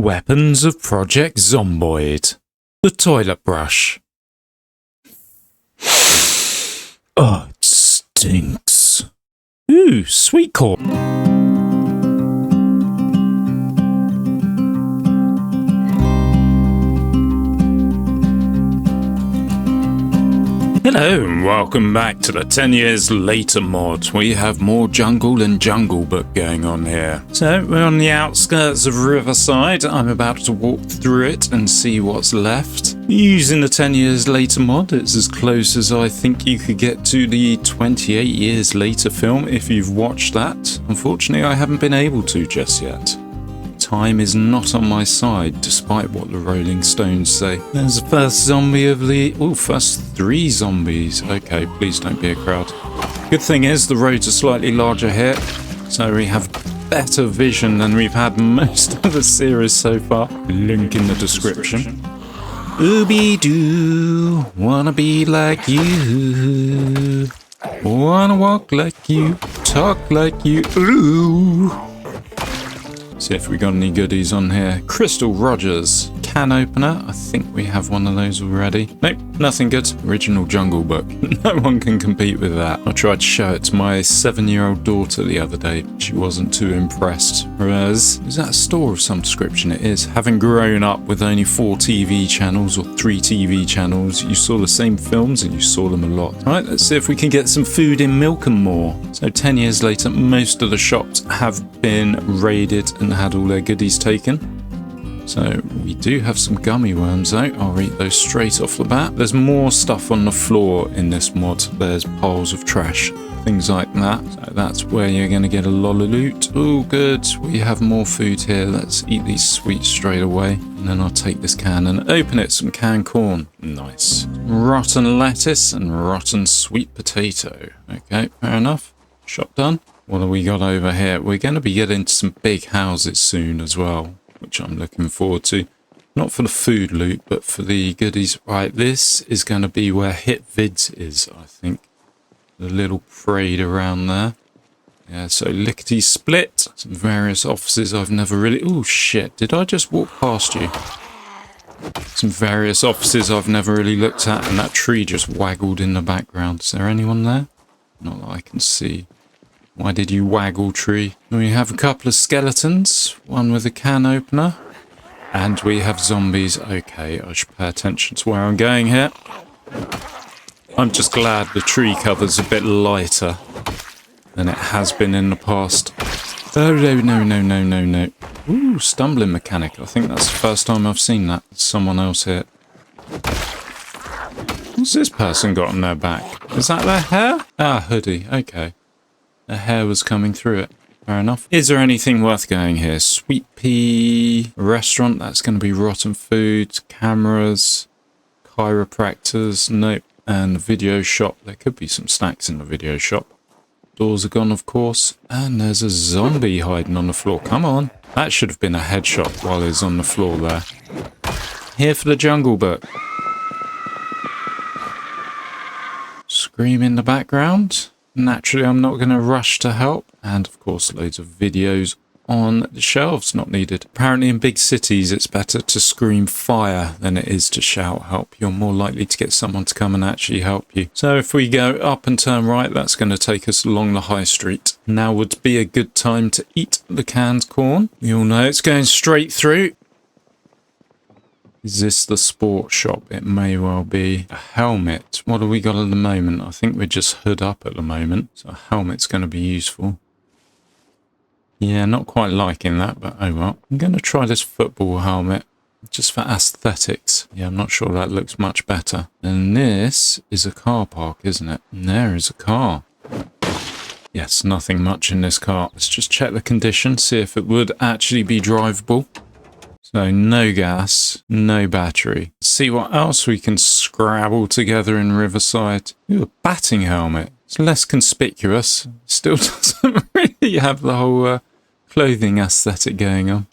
Weapons of Project Zomboid. The toilet brush. Oh, it stinks. Ooh, sweet corn. Hello and welcome back to the 10 years later mod. We have more jungle and jungle book going on here. So we're on the outskirts of Riverside. I'm about to walk through it and see what's left. Using the 10 years later mod, it's as close as I think you could get to the 28 years later film if you've watched that. Unfortunately, I haven't been able to just yet. Time is not on my side, despite what the Rolling Stones say. There's the first zombie of the... oh, first 3 zombies. Okay, please don't be a crowd. Good thing is, the roads are slightly larger here, so we have better vision than we've had most of the series so far. Link in the description. Ooby-doo, wanna be like you. Wanna walk like you, talk like you. Ooh. See if we got any goodies on here. Crystal Rogers. Can opener. I think we have one of those already. Nope, nothing good. Original Jungle Book. No one can compete with that. I tried to show it to my 7-year-old daughter the other day. She wasn't too impressed. Whereas, is that a store of some description? It is. Having grown up with only 4 TV channels or 3 TV channels, you saw the same films and you saw them a lot. Alright, let's see if we can get some food in Milcombe more. So 10 years later, most of the shops have been raided and had all their goodies taken. So we do have some gummy worms out. I'll eat those straight off the bat. There's more stuff on the floor in this mod. There's piles of trash, things like that. So that's where you're going to get a lot of loot. Oh, good. We have more food here. Let's eat these sweets straight away. And then I'll take this can and open it. Some canned corn. Nice. Rotten lettuce and rotten sweet potato. Okay, fair enough. Shop done. What have we got over here? We're going to be getting to some big houses soon as well, which I'm looking forward to. Not for the food loot, but for the goodies. Right, this is going to be where Hit Vids is, I think. The little parade around there. Yeah, so lickety split. Some various offices I've never really... oh, shit. Did I just walk past you? Some various offices I've never really looked at, and that tree just waggled in the background. Is there anyone there? Not that I can see. Why did you waggle, tree? We have a couple of skeletons, one with a can opener, and we have zombies. Okay, I should pay attention to where I'm going here. I'm just glad the tree cover's a bit lighter than it has been in the past. Oh, no. Ooh, stumbling mechanic. I think that's the first time I've seen that. There's someone else here. What's this person got on their back? Is that their hair? Ah, hoodie. Okay. The hair was coming through it. Fair enough. Is there anything worth going here? Sweet pea restaurant. That's going to be rotten food. Cameras. Chiropractors. Nope. And video shop. There could be some snacks in the video shop. Doors are gone, of course. And there's a zombie hiding on the floor. Come on. That should have been a headshot while he's on the floor there. Here for the Jungle Book. Scream in the background. Naturally, I'm not going to rush to help. And, of course, loads of videos on the shelves not needed. Apparently, in big cities, it's better to scream fire than it is to shout help. You're more likely to get someone to come and actually help you. So if we go up and turn right, that's going to take us along the high street. Now would be a good time to eat the canned corn. You all know it's going straight through. Is this the sports shop? It may well be. A helmet. What have we got at the moment? I think we're just hood up at the moment. So a helmet's going to be useful. Yeah, not quite liking that, but oh well. I'm going to try this football helmet. Just for aesthetics. Yeah, I'm not sure that looks much better. And this is a car park, isn't it? And there is a car. Yes, nothing much in this car. Let's just check the condition, see if it would actually be drivable. So no gas, no battery. See what else we can scrabble together in Riverside. Ooh, a batting helmet. It's less conspicuous. Still doesn't really have the whole clothing aesthetic going on.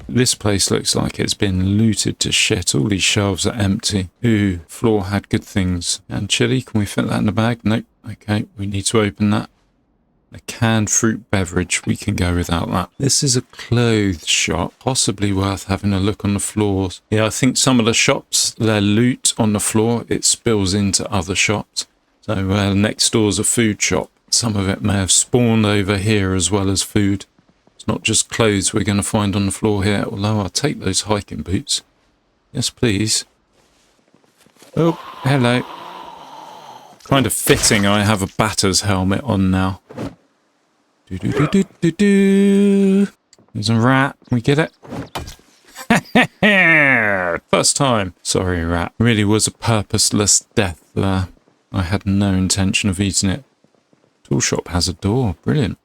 This place looks like it's been looted to shit. All these shelves are empty. Ooh, floor had good things. And chili, can we fit that in the bag? Nope. Okay, we need to open that. A canned fruit beverage, we can go without that. This is a clothes shop, possibly worth having a look on the floors. Yeah, I think some of the shops, their loot on the floor, it spills into other shops. So next door's a food shop. Some of it may have spawned over here as well as food. It's not just clothes we're going to find on the floor here, although I'll take those hiking boots. Yes, please. Oh, hello. Kind of fitting I have a batter's helmet on now. Do. There's a rat. Can we get it? First time. Sorry, rat. Really was a purposeless death there. I had no intention of eating it. Tool shop has a door. Brilliant.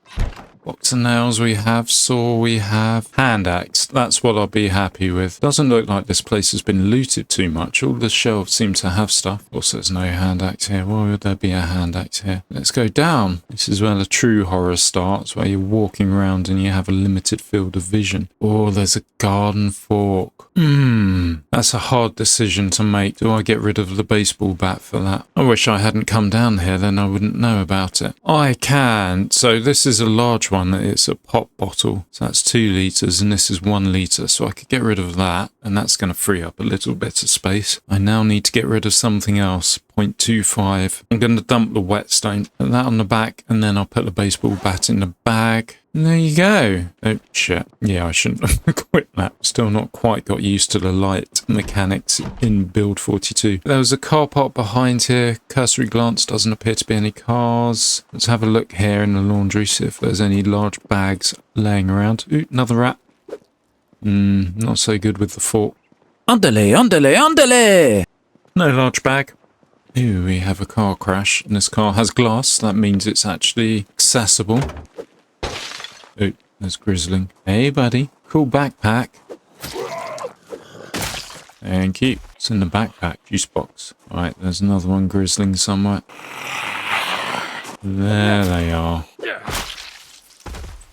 Box of nails we have, saw we have, hand axe. That's what I'll be happy with. Doesn't look like this place has been looted too much. All the shelves seem to have stuff. Also, there's no hand axe here. Why would there be a hand axe here? Let's go down. This is where the true horror starts, where you're walking around and you have a limited field of vision. Oh, there's a garden fork. That's a hard decision to make. Do I get rid of the baseball bat for that? I wish I hadn't come down here, then I wouldn't know about it. I can. So this is a large one. It's a pop bottle. So that's 2 litres and this is 1 litre. So I could get rid of that and that's going to free up a little bit of space. I now need to get rid of something else. 0.25. I'm going to dump the whetstone. Put that on the back and then I'll put the baseball bat in the bag. And there you go. Oh, shit. Yeah, I shouldn't have quit that. Still not quite got used to the light mechanics in Build 42. There was a car park behind here. Cursory glance, doesn't appear to be any cars. Let's have a look here in the laundry, see if there's any large bags laying around. Ooh, another rat. Not so good with the fork. Underlay. No large bag. Ooh, we have a car crash. And this car has glass. That means it's actually accessible. Oh, there's Grizzling. Hey, buddy. Cool backpack. Thank you. It's in the backpack. Juice box. Right, there's another one Grizzling somewhere. There they are.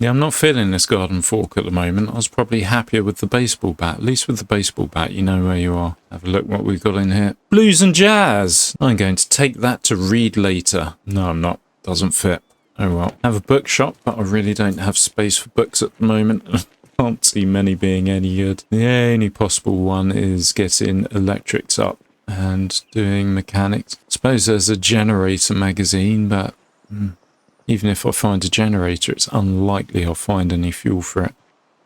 Yeah, I'm not feeling this garden fork at the moment. I was probably happier with the baseball bat. At least with the baseball bat, you know where you are. Have a look what we've got in here. Blues and jazz. I'm going to take that to read later. No, I'm not. Doesn't fit. Oh well. I have a bookshop, but I really don't have space for books at the moment. Can't see many being any good. The only possible one is getting electrics up and doing mechanics. I suppose there's a generator magazine, but even if I find a generator, it's unlikely I'll find any fuel for it.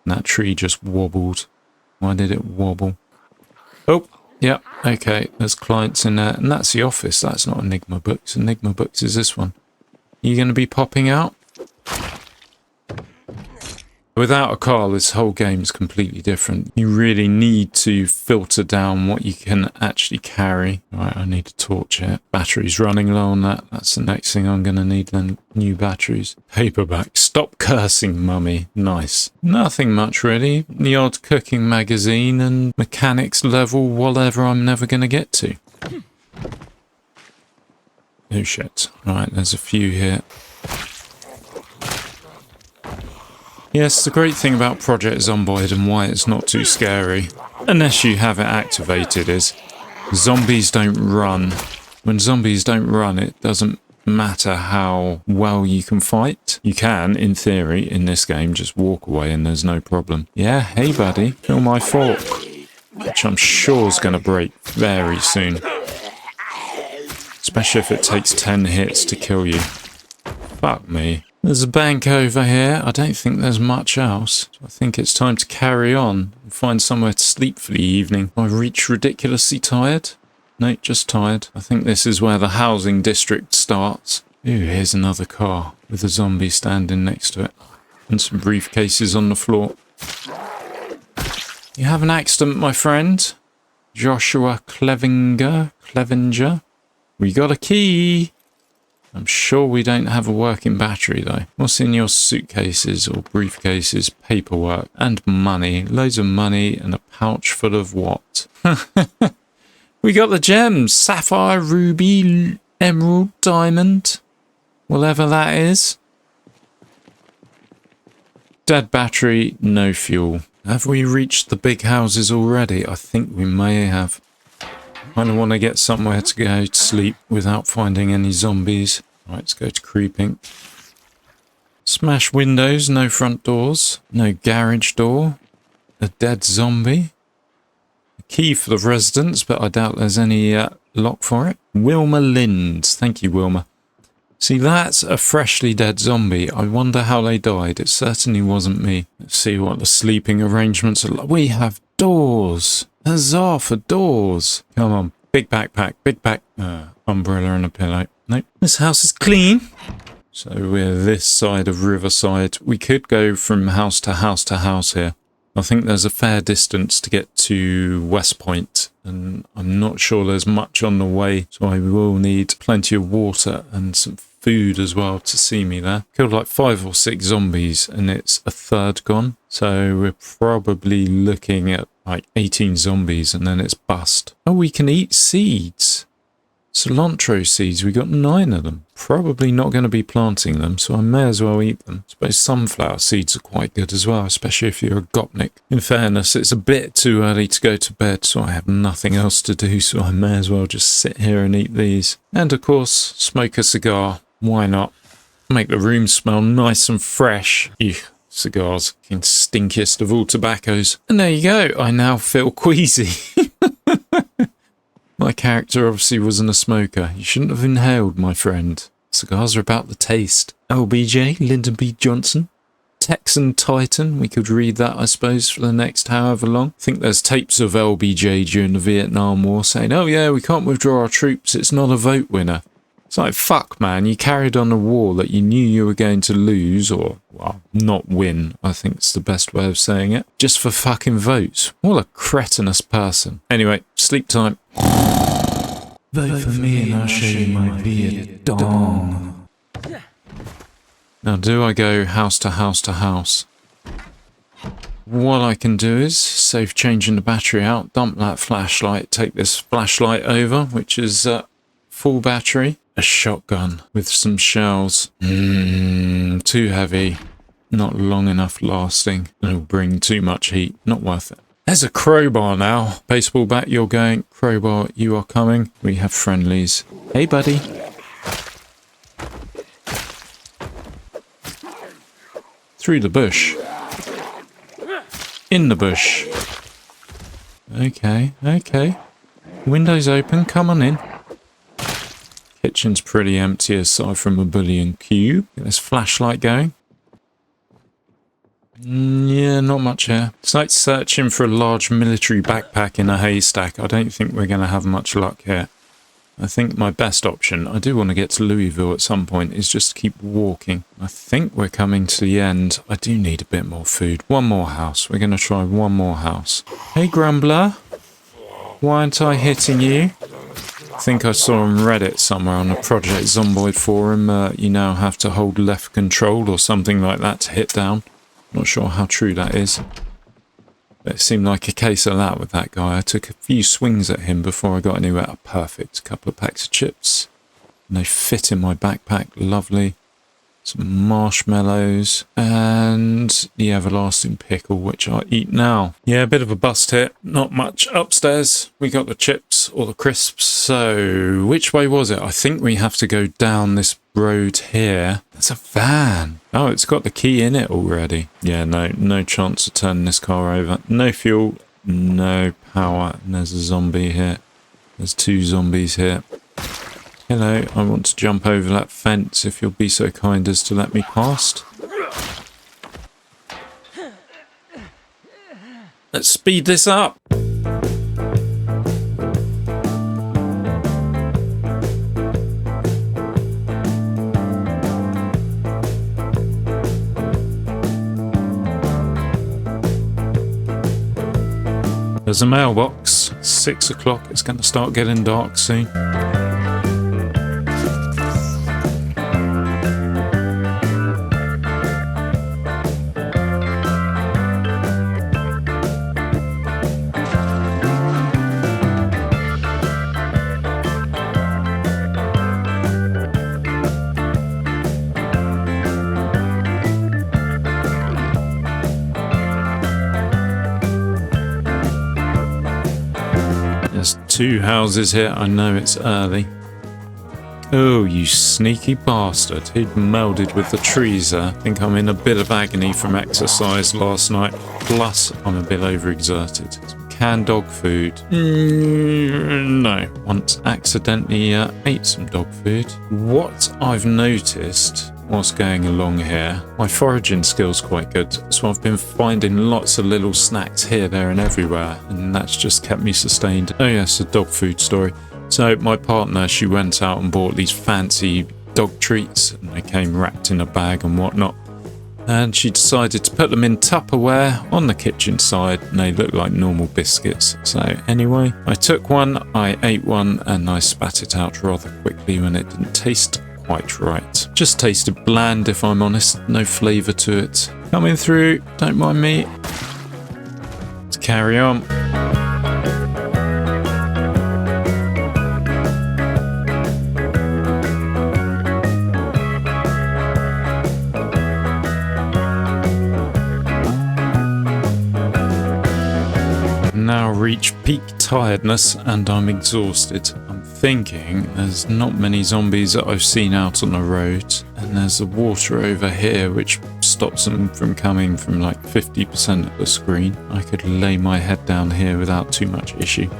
And that tree just wobbled. Why did it wobble? Oh, yeah, okay. There's clients in there. And that's the office. That's not Enigma Books. Enigma Books is this one. You going to be popping out? Without a car, this whole game is completely different. You really need to filter down what you can actually carry. Right, I need a torch here. Battery's running low on that. That's the next thing I'm going to need then. New batteries. Paperback. Stop cursing, mummy. Nice. Nothing much really. The odd cooking magazine and mechanics level, whatever I'm never going to get to. Oh shit. Right, there's a few here. Yes, the great thing about Project Zomboid and why it's not too scary, unless you have it activated, is zombies don't run. When zombies don't run, it doesn't matter how well you can fight. You can, in theory, in this game, just walk away and there's no problem. Yeah, hey buddy, kill my fork. Which I'm sure is going to break very soon. Especially if it takes 10 hits to kill you. Fuck me. There's a bank over here. I don't think there's much else. So I think it's time to carry on and find somewhere to sleep for the evening. I reach ridiculously tired? No, just tired. I think this is where the housing district starts. Ooh, here's another car with a zombie standing next to it. And some briefcases on the floor. You have an accident, my friend. Joshua Clevinger. We got a key. I'm sure we don't have a working battery though. What's in your suitcases or briefcases? Paperwork and money. Loads of money and a pouch full of what? We got the gems. Sapphire, ruby, emerald, diamond. Whatever that is. Dead battery, no fuel. Have we reached the big houses already? I think we may have. I don't want to get somewhere to go to sleep without finding any zombies. Right, let's go to creeping. Smash windows, no front doors, no garage door, a dead zombie. A key for the residence, but I doubt there's any lock for it. Wilma Lind. Thank you, Wilma. See, that's a freshly dead zombie. I wonder how they died. It certainly wasn't me. Let's see what the sleeping arrangements are like. We have doors. Huzzah for doors. Come on. Big backpack. Big back. Umbrella and a pillow. Nope. This house is clean. So we're this side of Riverside. We could go from house to house to house here. I think there's a fair distance to get to West Point, and I'm not sure there's much on the way, so I will need plenty of water and some food as well to see me there. Killed like 5 or 6 zombies, and it's a third gone. So we're probably looking at like 18 zombies, and then it's bust. Oh, we can eat seeds. Cilantro seeds, we got 9 of them. Probably not going to be planting them, so I may as well eat them. I suppose sunflower seeds are quite good as well, especially if you're a gopnik. In fairness, it's a bit too early to go to bed, so I have nothing else to do, so I may as well just sit here and eat these. And of course, smoke a cigar. Why not? Make the room smell nice and fresh. Eugh. Cigars, the stinkiest of all tobaccos. And there you go, I now feel queasy. My character obviously wasn't a smoker. You shouldn't have inhaled, my friend. Cigars are about the taste. LBJ, Lyndon B. Johnson. Texan Titan, we could read that, I suppose, for the next however long. I think there's tapes of LBJ during the Vietnam War saying, oh yeah, we can't withdraw our troops, it's not a vote winner. It's like, fuck man, you carried on a war that you knew you were going to lose, or, well, not win, I think it's the best way of saying it, just for fucking votes. What a cretinous person. Anyway, sleep time. Vote for me and I'll show you my Vietdong. Now, do I go house to house to house? What I can do is save changing the battery out, dump that flashlight, take this flashlight over, which is full battery. A shotgun with some shells. Too heavy. Not long enough lasting. It'll bring too much heat. Not worth it. There's a crowbar now. Baseball bat, you're going. Crowbar, you are coming. We have friendlies. Hey, buddy. Through the bush. In the bush. Okay, okay. Windows open, come on in. Kitchen's pretty empty aside from a bullion cube. Get this flashlight going. Yeah, not much here. It's like searching for a large military backpack in a haystack. I don't think we're going to have much luck here. I think my best option, I do want to get to Louisville at some point, is just keep walking. I think we're coming to the end. I do need a bit more food. One more house. We're going to try one more house. Hey, Grumbler. Why aren't I hitting you? I think I saw on Reddit somewhere on the Project Zomboid forum, you now have to hold left control or something like that to hit down. Not sure how true that is. But it seemed like a case of that with that guy. I took a few swings at him before I got anywhere. Perfect. A couple of packs of chips. And they fit in my backpack. Lovely. Some marshmallows. And the everlasting pickle, which I eat now. Yeah, a bit of a bust hit. Not much upstairs. We got the chips or the crisps. So, which way was it? I think we have to go down this road here. There's a van. Oh, it's got the key in it already. Yeah, no chance of turning this car over. No fuel, no power. And there's a zombie here. There's 2 zombies here. Hello, I want to jump over that fence if you'll be so kind as to let me past. Let's speed this up. There's a mailbox. 6 o'clock. It's going to start getting dark soon. There's 2 houses here. I know it's early. Oh, you sneaky bastard. He'd melded with the trees there. I think I'm in a bit of agony from exercise last night. Plus, I'm a bit overexerted. Some canned dog food. No. Once accidentally ate some dog food. What I've noticed whilst going along here, my foraging skill's quite good. So I've been finding lots of little snacks here, there and everywhere. And that's just kept me sustained. Oh yes, a dog food story. So my partner, she went out and bought these fancy dog treats and they came wrapped in a bag and whatnot. And she decided to put them in Tupperware on the kitchen side and they looked like normal biscuits. So anyway, I took one, I ate one and I spat it out rather quickly when it didn't taste quite right. Just tasted bland if I'm honest, no flavour to it. Coming through, don't mind me. Let's carry on. Now reach peak tiredness and I'm exhausted. I'm thinking there's not many zombies that I've seen out on the road and there's the water over here which stops them from coming from like 50% of the screen. I could lay my head down here without too much issue.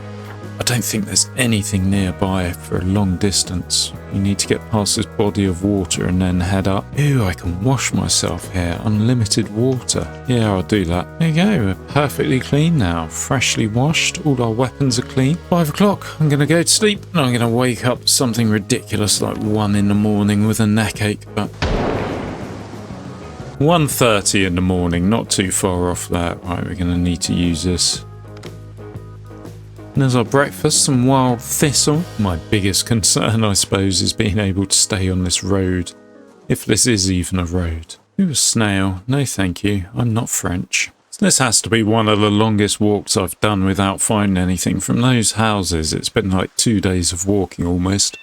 I don't think there's anything nearby for a long distance. You need to get past this body of water and then head up. Ew, I can wash myself here. Unlimited water. Yeah, I'll do that. There you go. We're perfectly clean now. Freshly washed. All our weapons are clean. 5 o'clock. I'm going to go to sleep and I'm going to wake up something ridiculous like 1 in the morning with a neck ache. But 1:30 in the morning. Not too far off that. Right, we're going to need to use this. And as our breakfast, some wild thistle. My biggest concern, I suppose, is being able to stay on this road. If this is even a road. Ooh, a snail. No thank you. I'm not French. This has to be one of the longest walks I've done without finding anything. From those houses, it's been like 2 days of walking almost.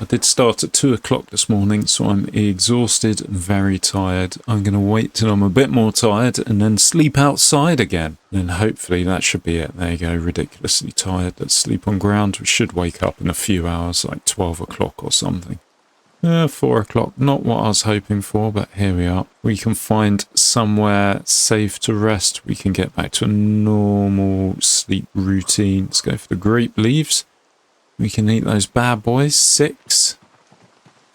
I did start at 2 o'clock this morning, so I'm exhausted and very tired. I'm going to wait till I'm a bit more tired and then sleep outside again. Then hopefully that should be it. There you go, ridiculously tired. Let's sleep on ground. We should wake up in a few hours, like 12 o'clock or something. 4 o'clock, not what I was hoping for, but here we are. We can find somewhere safe to rest. We can get back to a normal sleep routine. Let's go for the grape leaves. We can eat those bad boys. 6.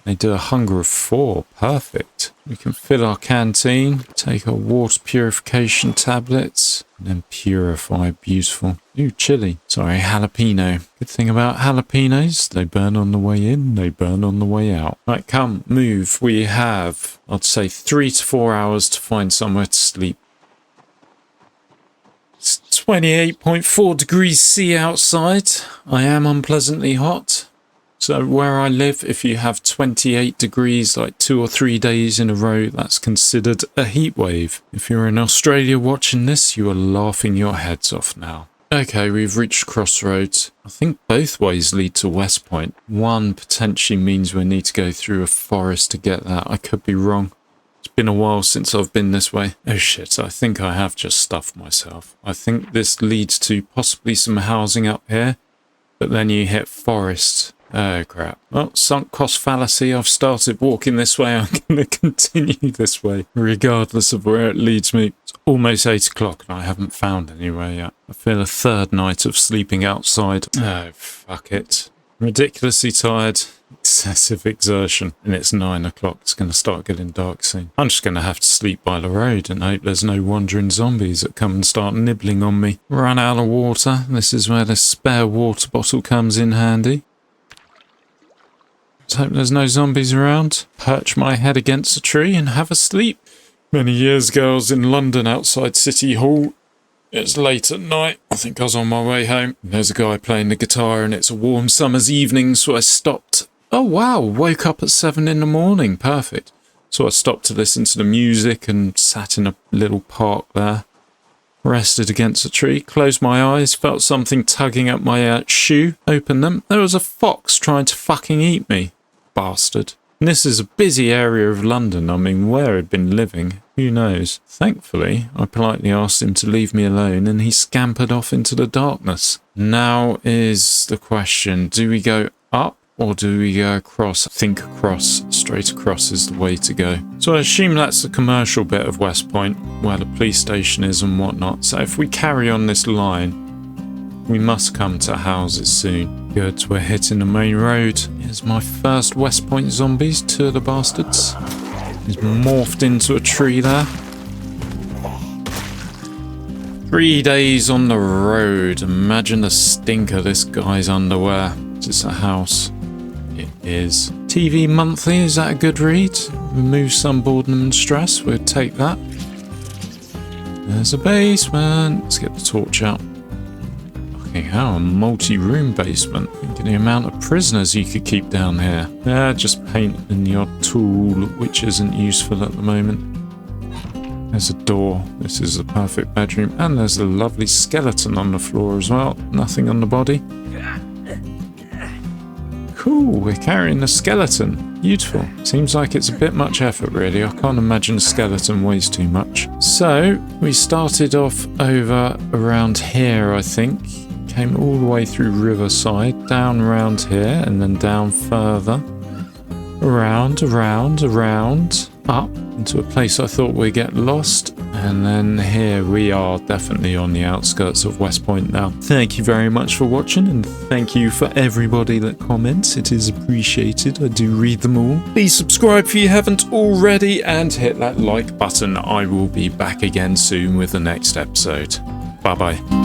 They do a hunger of 4. Perfect. We can fill our canteen. Take our water purification tablets. And then purify. Beautiful. Ooh, chili. Sorry, jalapeno. Good thing about jalapenos, they burn on the way in, they burn on the way out. Right, come, move. We have, I'd say, 3 to 4 hours to find somewhere to sleep. 28.4 degrees C outside. I am unpleasantly hot. So where I live, if you have 28 degrees like 2 or 3 days in a row, that's considered a heat wave. If you're in Australia watching this, you are laughing your heads off now. Okay, we've reached crossroads. I think both ways lead to West Point. One potentially means we need to go through a forest to get that. I could be wrong. It's been a while since I've been this way. Oh shit, I think I have just stuffed myself. I think this leads to possibly some housing up here, but then you hit forest. Oh crap. Well, sunk cost fallacy. I've started walking this way. I'm going to continue this way, regardless of where it leads me. It's almost 8 o'clock and I haven't found anywhere yet. I feel a third night of sleeping outside. Oh, fuck it. Ridiculously tired. Excessive exertion. And it's 9 o'clock. It's going to start getting dark soon. I'm just going to have to sleep by the road and hope there's no wandering zombies that come and start nibbling on me. Run out of water. This is where the spare water bottle comes in handy. Let's hope there's no zombies around. Perch my head against a tree and have a sleep. Many years ago I was in London outside City Hall. It's late at night. I think I was on my way home. There's a guy playing the guitar and it's a warm summer's evening, so I stopped. Oh wow, woke up at 7 in the morning. Perfect. So I stopped to listen to the music and sat in a little park there. Rested against a tree, closed my eyes, felt something tugging at my shoe, opened them. There was a fox trying to fucking eat me. Bastard. And this is a busy area of London. I mean, where he'd been living, who knows? Thankfully, I politely asked him to leave me alone and he scampered off into the darkness. Now is the question, do we go up or do we go across? I think across, straight across is the way to go. So I assume that's the commercial bit of West Point, where the police station is and whatnot. So if we carry on this line, we must come to houses soon. Good, we're hitting the main road. Here's my first West Point zombies, 2 of the bastards. He's morphed into a tree there. 3 days on the road. Imagine the stink of this guy's underwear. Is this a house? It is. TV Monthly, is that a good read? Remove some boredom and stress. We'll take that. There's a basement. Let's get the torch out. Okay, how a multi-room basement. Think of the amount of prisoners you could keep down here. Yeah, just paint in the odd tool, which isn't useful at the moment. There's a door. This is a perfect bedroom. And there's a lovely skeleton on the floor as well. Nothing on the body. Cool, we're carrying a skeleton. Beautiful. Seems like it's a bit much effort, really. I can't imagine a skeleton weighs too much. So, we started off over around here, I think. Came all the way through Riverside, down around here, and then down further. Around, up into a place I thought we'd get lost. And then here we are, definitely on the outskirts of West Point now. Thank you very much for watching, and thank you for everybody that comments. It is appreciated. I do read them all. Please subscribe if you haven't already, and hit that like button. I will be back again soon with the next episode. Bye bye.